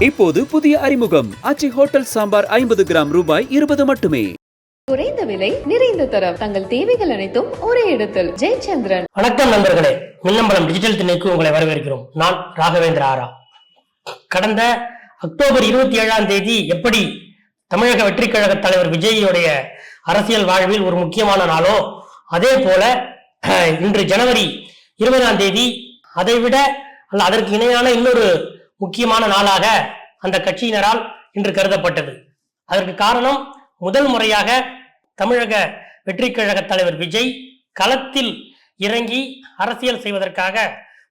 இப்போது புதிய அறிமுகம் ஆச்சி ஹோட்டல் சாம்பார் 50 கிராம் ரூபாய் 20 மட்டுமே. குறைந்த விலை நிறைந்த தரம், தங்கள் தேவைகள் அனைத்தும் ஒரே இடத்தில். ஜெயச்சந்திரன். வணக்கம் நண்பர்களே, மின்னம்பலம் டிஜிட்டல் திணைக்கு உங்களை வரவேற்கிறோம். நான் ராகவேந்திர ஆரா. கடந்த அக்டோபர் 27ஆம் தேதி எப்படி தமிழக வெற்றி கழக தலைவர் விஜய்யுடைய அரசியல் வாழ்வில் ஒரு முக்கியமான நாளோ, அதே போல இன்று ஜனவரி 20ஆம் தேதி அதைவிட அல்ல அதற்கு இணையான இன்னொரு முக்கியமான நாளாக அந்த கட்சியினரால் இன்று கருதப்பட்டது. அதற்கு காரணம், முதல் முறையாக தமிழக வெற்றி கழக தலைவர் விஜய் களத்தில் இறங்கி அரசியல் செய்வதற்காக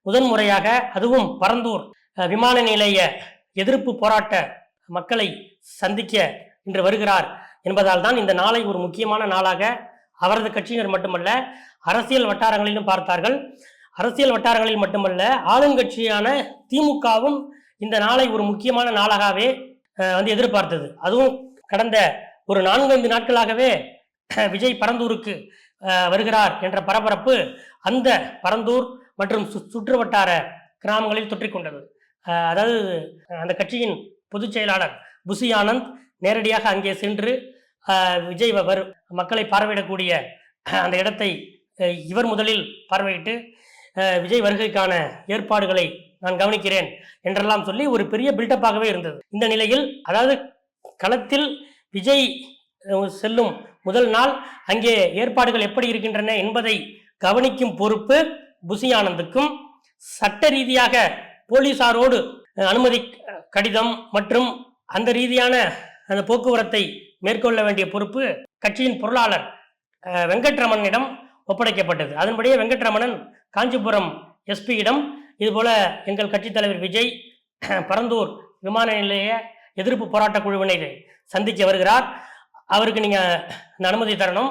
முதன்முறையாக, அதுவும் பரந்தூர் விமான நிலைய எதிர்ப்பு போராட்ட மக்களை சந்திக்க இன்று வருகிறார் என்பதால் தான் இந்த நாளை ஒரு முக்கியமான நாளாக அவரது கட்சியினர் மட்டுமல்ல, அரசியல் வட்டாரங்களிலும் பார்த்தார்கள். அரசியல் வட்டாரங்களில் மட்டுமல்ல, ஆளுங்கட்சியான திமுகவும் இந்த நாளை ஒரு முக்கியமான நாளாகவே எதிர்பார்த்தது. அதுவும் கடந்த ஒரு 4-5 நாட்களாகவே விஜய் பரந்தூருக்கு வருகிறார் என்ற பரபரப்பு அந்த பரந்தூர் மற்றும் சுற்று வட்டார கிராமங்களில் தொற்றிக்கொண்டது. அதாவது அந்த கட்சியின் பொதுச் செயலாளர் புசி ஆனந்த் நேரடியாக அங்கே சென்று விஜய் மக்களை பார்வையிடக்கூடிய அந்த இடத்தை இவர் முதலில் பார்வையிட்டு விஜய் வருகைக்கான ஏற்பாடுகளை நான் கவனிக்கிறேன் என்றெல்லாம் சொல்லி ஒரு பெரிய பில்டப்பாகவே இருந்தது. இந்த நிலையில், அதாவது களத்தில் விஜய் செல்லும் முதல் நாள் அங்கே ஏற்பாடுகள் எப்படி இருக்கின்றன என்பதை கவனிக்கும் பொறுப்பு புசி ஆனந்துக்கும், சட்ட ரீதியாக போலீசாரோடு அனுமதி கடிதம் மற்றும் அந்த ரீதியான அந்த போக்குவரத்தை மேற்கொள்ள வேண்டிய பொறுப்பு கட்சியின் பொருளாளர் வெங்கட்ரமணனிடம் ஒப்படைக்கப்பட்டது. அதன்படியே வெங்கட்ரமணன் காஞ்சிபுரம் எஸ்பியிடம் இதுபோல எங்கள் கட்சி தலைவர் விஜய் பரந்தூர் விமான நிலைய எதிர்ப்பு போராட்ட குழுவினை சந்திக்க வருகிறார், அவருக்கு நீங்க அனுமதி தரணும்,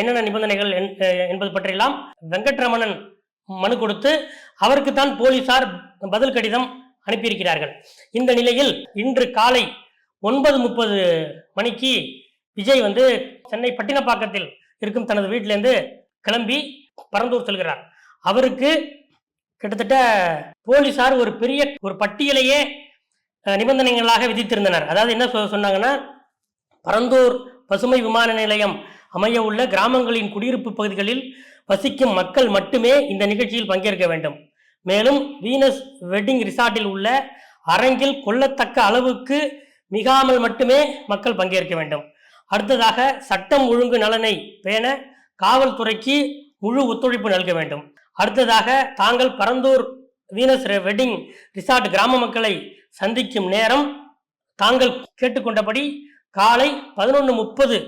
என்னென்ன நிபந்தனைகள் என்பது பற்றியெல்லாம் வெங்கட்ரமணன் மனு கொடுத்து அவருக்கு தான் போலீசார் பதில் கடிதம் அனுப்பியிருக்கிறார்கள். இந்த நிலையில் இன்று காலை 9:30 மணிக்கு விஜய் சென்னை பட்டினப்பாக்கத்தில் இருக்கும் தனது வீட்டிலிருந்து கிளம்பி பரந்தூர் செல்கிறார். அவருக்கு கிட்டத்தட்ட போலீசார் ஒரு பெரிய ஒரு பட்டியலையே நிபந்தனைகளாக விதித்திருந்தனர். அதாவது என்ன சொன்னாங்கன்னா, பரந்தூர் பசுமை விமான நிலையம் அமைய உள்ள கிராமங்களின் குடியிருப்பு பகுதிகளில் வசிக்கும் மக்கள் மட்டுமே இந்த நிகழ்ச்சியில் பங்கேற்க வேண்டும். மேலும் வீனஸ் வெட்டிங் ரிசார்ட்டில் உள்ள அரங்கில் கொள்ளத்தக்க அளவுக்கு மிகாமல் மட்டுமே மக்கள் பங்கேற்க வேண்டும். அடுத்ததாக, சட்டம் ஒழுங்கு நலனை பேண காவல்துறைக்கு முழு ஒத்துழைப்பு நல்க வேண்டும். அடுத்ததாக, தாங்கள் பரந்தூர் வீனஸ் வெட்டிங் ரிசார்ட் கிராம மக்களை சந்திக்கும் நேரம் தாங்கள் கேட்டுக்கொண்டபடி காலை 11:30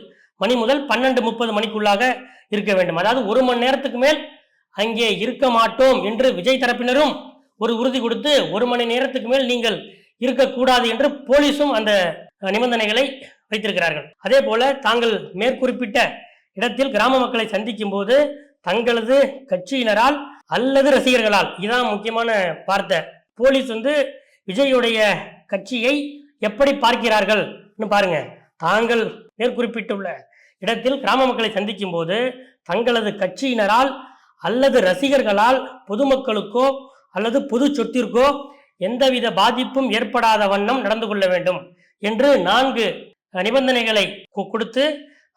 மணி முதல் 12:30 மணிக்குள்ளாக இருக்க வேண்டும். அதாவது 1 மணி நேரத்துக்கு மேல் அங்கே இருக்க மாட்டோம் என்று விஜய் தரப்பினரும் ஒரு உறுதி கொடுத்து 1 மணி நேரத்துக்கு மேல் நீங்கள் இருக்கக்கூடாது என்று போலீஸும் அந்த நிபந்தனைகளை வைத்திருக்கிறார்கள். அதே போல, தாங்கள் மேற்குறிப்பிட்ட இடத்தில் கிராம மக்களை சந்திக்கும் போது தங்களது கட்சியினரால் அல்லது ரசிகர்களால், இதான் முக்கியமான வார்த்தை, போலீஸ் விஜயுடைய கட்சியை எப்படி பார்க்கிறார்கள் பாருங்க. தாங்கள் மேற்குறிப்பிட்டுள்ள இடத்தில் கிராம மக்களை சந்திக்கும் போது தங்களது கட்சியினரால் அல்லது ரசிகர்களால் பொதுமக்களுக்கோ அல்லது பொது சொத்திற்கோ எந்தவித பாதிப்பும் ஏற்படாத வண்ணம் நடந்து கொள்ள வேண்டும் என்று 4 நிபந்தனைகளை கொடுத்து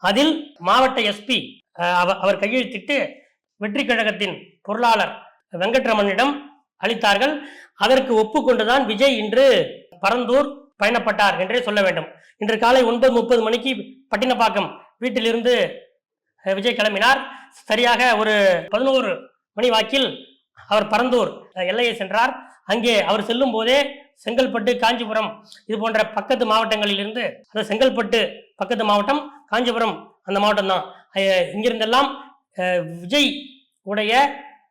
அதில் மாவட்ட எஸ்பி அவர் கையெழுத்திட்டு வெற்றி கழகத்தின் பொருளாளர் வெங்கட்ரமனிடம் அளித்தார்கள். அதற்கு ஒப்புக்கொண்டுதான் விஜய் இன்று பரந்தூர் பயணப்பட்டார் என்றே சொல்ல வேண்டும். இன்று காலை 9:30 மணிக்கு பட்டினப்பாக்கம் வீட்டிலிருந்து விஜய் கிளம்பினார். சரியாக ஒரு 11 மணி வாக்கில் அவர் பரந்தூர் எல்லையை சென்றார். அங்கே அவர் செல்லும் போதே செங்கல்பட்டு, காஞ்சிபுரம் இது போன்ற பக்கத்து மாவட்டங்களில் இருந்து, அந்த செங்கல்பட்டு பக்கத்து மாவட்டம், காஞ்சிபுரம் அந்த மாவட்டம் தான், இங்கிருந்தெல்லாம் விஜய் உடைய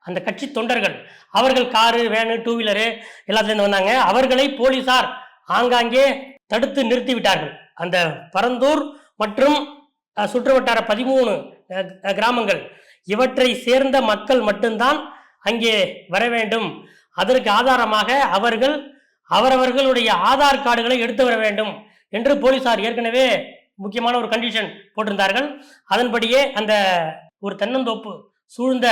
அந்த கட்சி தொண்டர்கள், அவர்கள் காரு, வேனு, 2 வீலரு எல்லாத்துலேருந்து வந்தாங்க. அவர்களை போலீசார் ஆங்காங்கே தடுத்து நிறுத்தி விட்டார்கள். அந்த பரந்தூர் மற்றும் சுற்றுவட்டார 13 கிராமங்கள் இவற்றை சேர்ந்த மக்கள் மட்டும்தான் அங்கே வர வேண்டும். அதற்கு ஆதாரமாக அவர்கள் அவரவர்களுடைய ஆதார் கார்டுகளை எடுத்து வர வேண்டும் என்று போலீசார் ஏற்கனவே முக்கியமான ஒரு கண்டிஷன் போட்டிருந்தார்கள். அதன்படியே அந்த ஒரு தென்னந்தோப்பு சூழ்ந்த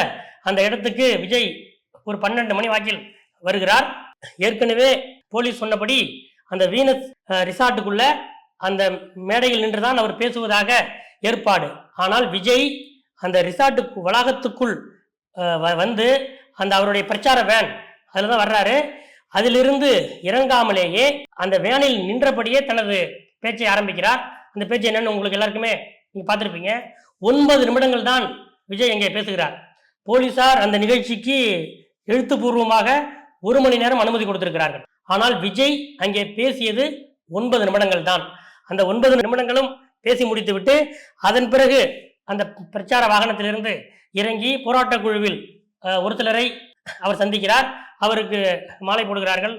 அந்த இடத்துக்கு விஜய் ஒரு 12 மணி வாக்கில் வருகிறார். ஏற்கனவே போலீஸ் சொன்னபடி அந்த வீனஸ் ரிசார்ட்டுக்குள்ள அந்த மேடையில் நின்றுதான் அவர் பேசுவதாக ஏற்பாடு. ஆனால் விஜய் அந்த ரிசார்ட்டு வளாகத்துக்குள் வந்து அந்த அவருடைய பிரச்சார வேன் அதில் தான் வர்றாரு. அதிலிருந்து இறங்காமலேயே அந்த வேனில் நின்றபடியே தனது பேச்சை ஆரம்பிக்கிறார். அந்த பேச்சு என்னன்னு உங்களுக்கு எல்லாருக்குமே நீங்க பார்த்துருப்பீங்க. 9 நிமிடங்கள் தான் விஜய் அங்கே பேசுகிறார். போலீசார் அந்த நிகழ்ச்சிக்கு எழுத்துப்பூர்வமாக 1 மணி நேரம் அனுமதி கொடுத்திருக்கிறார்கள். ஆனால் விஜய் அங்கே பேசியது 9 நிமிடங்கள் தான். அந்த 9 நிமிடங்களும் பேசி முடித்துவிட்டு அதன் பிறகு அந்த பிரச்சார வாகனத்திலிருந்து இறங்கி போராட்ட குழுவில் ஒரு சிலரை அவர் சந்திக்கிறார். அவருக்கு மாலை போடுகிறார்கள்,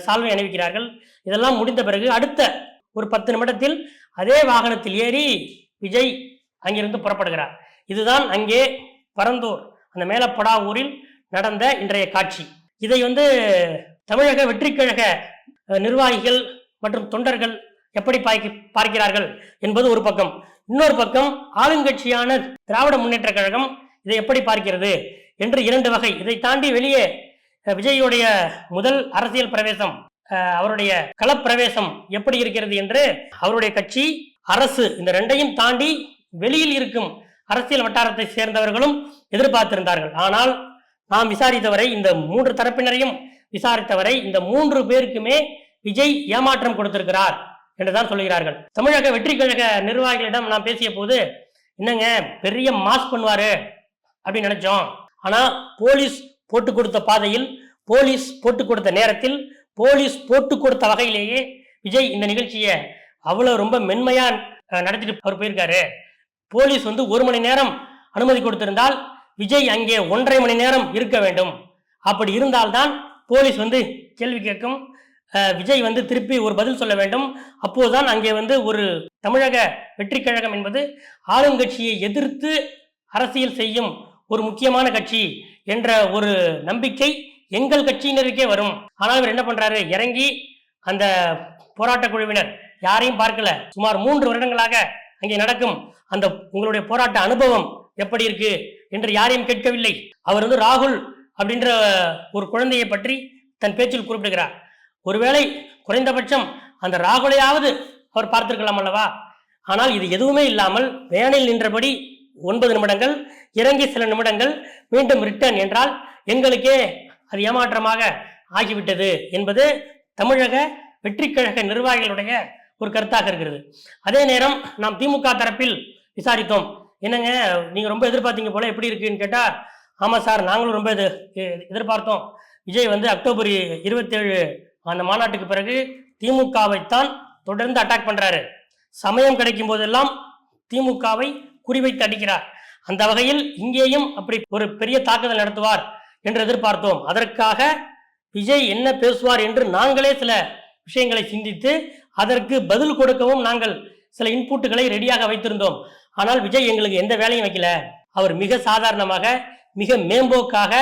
சால்வை அணிவிக்கிறார்கள். இதெல்லாம் முடிந்த பிறகு அடுத்த ஒரு 10 நிமிடத்தில் அதே வாகனத்தில் ஏறி விஜய் அங்கிருந்து புறப்படுகிறார். இதுதான் அங்கே பரந்தூர் அந்த மேலப்படா ஊரில் நடந்த இன்றைய காட்சி. இதை தமிழக வெற்றிக்கழக நிர்வாகிகள் மற்றும் தொண்டர்கள் எப்படி பார்க்கிறார்கள் என்பது ஒரு பக்கம். இன்னொரு பக்கம் ஆளுங்கட்சியான திராவிட முன்னேற்ற கழகம் இதை எப்படி பார்க்கிறது என்று 2 வகை. இதை தாண்டி வெளியே விஜயுடைய முதல் அரசியல் பிரவேசம், அவருடைய களப்பிரவேசம் எப்படி இருக்கிறது என்று அவருடைய கட்சி, அரசு, இந்த 2ஐயும் தாண்டி வெளியில் இருக்கும் அரசியல் வட்டாரத்தை சேர்ந்தவர்களும் எதிர்பார்த்திருந்தார்கள். ஆனால் நாம் விசாரித்தவரை, இந்த 3 தரப்பினரையும் விசாரித்தவரை, இந்த 3 பேருக்குமே விஜய் ஏமாற்றம் கொடுத்திருக்கிறார் என்றுதான் சொல்லுகிறார்கள். தமிழக வெற்றி கழக நிர்வாகிகளிடம் நாம் பேசிய போது, என்னங்க பெரிய மாஸ் பண்ணுவாரு அப்படின்னு நினைச்சோம். ஆனா போலீஸ் போட்டு கொடுத்த பாதையில், போலீஸ் போட்டு கொடுத்த நேரத்தில், போலீஸ் போட்டு கொடுத்த வகையிலேயே விஜய் இந்த நிகழ்ச்சியை அவ்வளவு ரொம்ப மென்மையா நடத்திட்டு அவர் போயிருக்காரு. போலீஸ் 1 மணி நேரம் அனுமதி கொடுத்திருந்தால் விஜய் அங்கே 1.5 மணி நேரம் இருக்க வேண்டும். அப்படி இருந்தால்தான் போலீஸ் கேள்வி கேட்கும், விஜய் திருப்பி ஒரு பதில் சொல்ல வேண்டும். அப்போதுதான் அங்கே ஒரு தமிழக வெற்றி கழகம் என்பது ஆளுங்கட்சியை எதிர்த்து அரசியல் செய்யும் ஒரு முக்கியமான கட்சி என்ற ஒரு நம்பிக்கை எங்கள் கட்சியினருக்கே வரும். ஆனால் இவர் என்ன பண்றாரு, இறங்கி அந்த போராட்ட குழுவினர் யாரையும் பார்க்கல. சுமார் 3 வருடங்களாக அங்கே நடக்கும் அந்த உங்களுடைய போராட்ட அனுபவம் எப்படி இருக்கு என்று யாரையும் கேட்கவில்லை. அவர் ராகுல் அப்படின்ற ஒரு குழந்தையை பற்றி தன் பேச்சில் குறிப்பிடுகிறார். ஒருவேளை குறைந்தபட்சம் அந்த ராகுலையாவது அவர் பார்த்திருக்கலாம் அல்லவா? ஆனால் இது எதுவுமே இல்லாமல் வேனில் நின்றபடி 9 நிமிடங்கள், இறங்கி சில நிமிடங்கள், மீண்டும் ரிட்டர்ன் என்றால் எங்களுக்கே அது ஏமாற்றமாக ஆகிவிட்டது என்பது தமிழக வெற்றி கழக நிர்வாகிகளுடைய ஒரு கருத்தாக இருக்கிறது. அதே நேரம் நாம் திமுக தரப்பில் விசாரித்தோம். என்னங்க நீங்க ரொம்ப எதிர்பார்த்தீங்க போல, எப்படி இருக்குன்னு கேட்டா, ஆமா சார் நாங்களும் ரொம்ப எதிர்பார்த்தோம். விஜய் அக்டோபர் 27 அந்த மாநாட்டுக்கு பிறகு திமுகவைத்தான் தொடர்ந்து அட்டாக் பண்றாரு. சமயம் கிடைக்கும் போதெல்லாம் திமுகவை குறிவைத்து அடிக்கிறார். அந்த வகையில் இங்கேயும் அப்படி ஒரு பெரிய தாக்குதல் நடத்துவார் என்று எதிர்பார்த்தோம். அதற்காக விஜய் என்ன பேசுவார் என்று நாங்களே சில விஷயங்களை சிந்தித்து அதற்கு பதில் கொடுக்கவும் நாங்கள் சில இன்புட்டுகளை ரெடியாக வைத்திருந்தோம். ஆனால் விஜய் எங்களுக்கு எந்த வேலையும் வைக்கல. அவர் மிக சாதாரணமாக, மிக மேம்போக்காக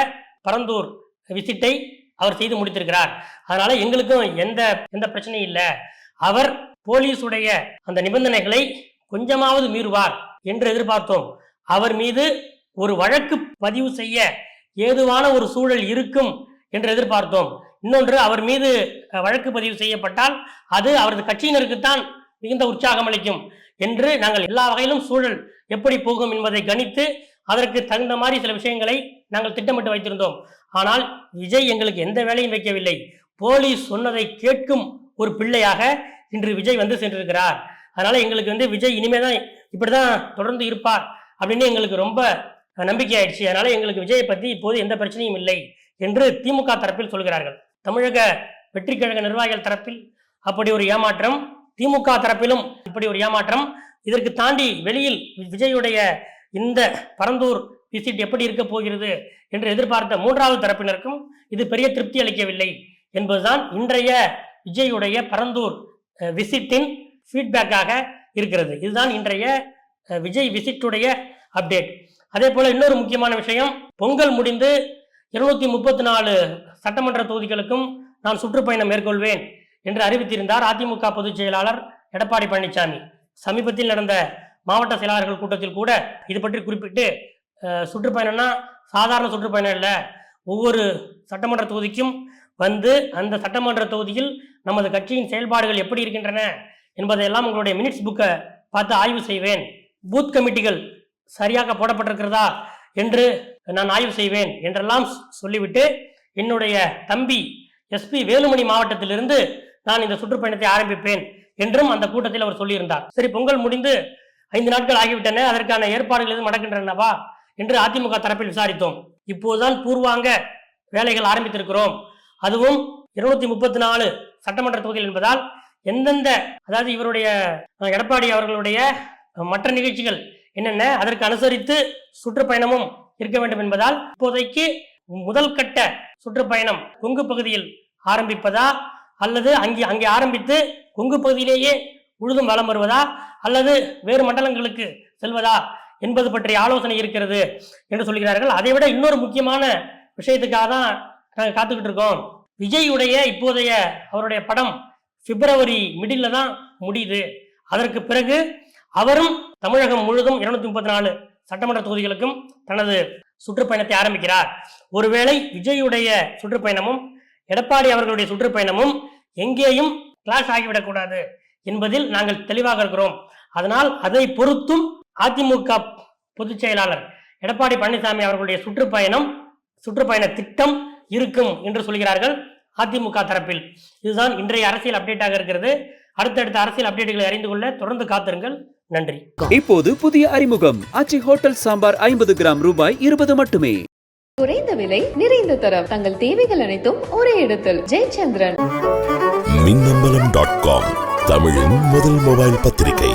பரந்தூர் விசிட்டை அவர் செய்து முடித்திருக்கிறார். அதனால எங்களுக்கும் எந்த பிரச்சனையும் இல்லை. அவர் போலீஸுடைய அந்த நிபந்தனைகளை கொஞ்சமாவது மீறுவார் என்று எதிர்பார்த்தோம். அவர் மீது ஒரு வழக்கு பதிவு செய்ய ஏதுவான ஒரு சூழல் இருக்கும் என்று எதிர்பார்த்தோம். இன்னொன்று, அவர் மீது வழக்கு பதிவு செய்யப்பட்டால் அது அவரது கட்சியினருக்குத்தான் மிகுந்த உற்சாகம் அளிக்கும் என்று நாங்கள் எல்லா வகையிலும் சூழல் எப்படி போகும் என்பதை கணித்து அதற்கு தகுந்த மாதிரி சில விஷயங்களை நாங்கள் திட்டமிட்டு வைத்திருந்தோம். ஆனால் விஜய் எங்களுக்கு எந்த வேலையும் வைக்கவில்லை. போலீஸ் சொன்னதை கேட்கும் ஒரு பிள்ளையாக இன்று விஜய் சென்றிருக்கிறார். அதனால எங்களுக்கு விஜய் இனிமேதான் இப்படிதான் தொடர்ந்து இருப்பார் அப்படின்னு எங்களுக்கு ரொம்ப நம்பிக்கை ஆயிடுச்சு. அதனால எங்களுக்கு விஜயை பற்றி இப்போது எந்த பிரச்சனையும் இல்லை என்று திமுக தரப்பில் சொல்கிறார்கள். தமிழக வெற்றி கழக நிர்வாகிகள் தரப்பில் அப்படி ஒரு ஏமாற்றம், திமுக தரப்பிலும் இப்படி ஒரு ஏமாற்றம். இதற்கு தாண்டி வெளியில் விஜயுடைய இந்த பரந்தூர் விசிட் எப்படி இருக்க போகிறது என்று எதிர்பார்த்த 3வது தரப்பினருக்கும் இது பெரிய திருப்தி அளிக்கவில்லை என்பதுதான் இன்றைய விஜயுடைய பரந்தூர் விசிட்டின் ஃபீட்பேக்காக இருக்கிறது. இதுதான் இன்றைய விஜய் விசிட்டுடைய அப்டேட். அதே போல இன்னொரு முக்கியமான விஷயம், பொங்கல் முடிந்து 234 சட்டமன்ற தொகுதிகளுக்கும் நான் சுற்றுப்பயணம் மேற்கொள்வேன் என்று அறிவித்திருந்தார் அதிமுக பொதுச் செயலாளர் எடப்பாடி பழனிசாமி. சமீபத்தில் நடந்த மாவட்ட செயலாளர்கள் கூட்டத்தில் கூட இது பற்றி குறிப்பிட்டு, சுற்றுப்பயணம்னா சாதாரண சுற்றுப்பயணம் இல்லை, ஒவ்வொரு சட்டமன்ற தொகுதிக்கும் வந்து அந்த சட்டமன்ற தொகுதியில் நமது கட்சியின் செயல்பாடுகள் எப்படி இருக்கின்றன என்பதையெல்லாம் உங்களுடைய மினிட்ஸ் புக்கை பார்த்து ஆய்வு செய்வேன். பூத் கமிட்டிகள் சரியாக போடப்பட்டிருக்கிறதா என்று நான் ஆய்வு செய்வேன் என்றெல்லாம் சொல்லிவிட்டு என்னுடைய தம்பி SP வேலுமணி மாவட்டத்திலிருந்து நான் இந்த சுற்றுப்பயணத்தை ஆரம்பிப்பேன் என்றும் அந்த கூட்டத்தில் அவர் சொல்லியிருந்தார். சரி, பொங்கல் முடிந்து 5 நாட்கள் ஆகிவிட்டன, அதற்கான ஏற்பாடுகள் எதுவும் நடக்கின்றனவா என்று அதிமுக தரப்பில் விசாரித்தோம். இப்போதுதான் பூர்வாங்க வேலைகள் ஆரம்பித்திருக்கிறோம். அதுவும் 234 சட்டமன்ற தொகுதிகள் என்பதால் எந்தெந்த, அதாவது இவருடைய எடப்பாடி அவர்களுடைய மற்ற நிகழ்ச்சிகள் என்னென்ன, அதற்கு அனுசரித்து சுற்றுப்பயணமும் இருக்க வேண்டும் என்பதால் இப்போதைக்கு முதல் கட்ட சுற்றுப்பயணம் கொங்கு பகுதியில் ஆரம்பிப்பதா அல்லது அங்கே ஆரம்பித்து கொங்கு பகுதியிலேயே முழுதும் வலம் வருவதா அல்லது வேறு மண்டலங்களுக்கு செல்வதா என்பது பற்றிய ஆலோசனை இருக்கிறது என்று சொல்கிறார்கள். அதை விட இன்னொரு முக்கியமான விஷயத்துக்காக தான் நாங்கள் காத்துக்கிட்டு இருக்கோம். விஜயுடைய இப்போதைய அவருடைய படம் பிப்ரவரி மிடில் தான் முடியுது. அதற்கு பிறகு அவரும் தமிழகம் முழுதும் 234 சட்டமன்ற தொகுதிகளுக்கும் தனது சுற்றுப்பயணத்தை ஆரம்பிக்கிறார். ஒருவேளை விஜயுடைய சுற்றுப்பயணமும் எடப்பாடி அவர்களுடைய சுற்றுப்பயணமும் எங்கேயும் கிளாஷ் ஆகிவிடக்கூடாது என்பதில் நாங்கள் தெளிவாக இருக்கிறோம். அதனால் அதை பொறுத்தும் அதிமுக பொதுச் செயலாளர் எடப்பாடி பழனிசாமி அவர்களுடைய சுற்றுப்பயண திட்டம் இருக்கும் என்று சொல்கிறார்கள் அதிமுக தரப்பில். இதுதான் இன்றைய அரசியல் அப்டேட்டாக இருக்கிறது. அடுத்தடுத்த அரசியல் அப்டேட்டுகளை அறிந்து கொள்ள தொடர்ந்து காத்திருங்கள். நன்றி. இப்போது புதிய அறிமுகம் ஆச்சி ஹோட்டல் சாம்பார் 50 கிராம் ரூபாய் 20 மட்டுமே. குறைந்த விலை நிறைந்த தரம் தங்கள் தேவைகள் அனைத்தும் ஒரே இடத்தில். ஜெயச்சந்திரன். மின்னம்பலம்.com தமிழின் முதல் மொபைல் பத்திரிகை.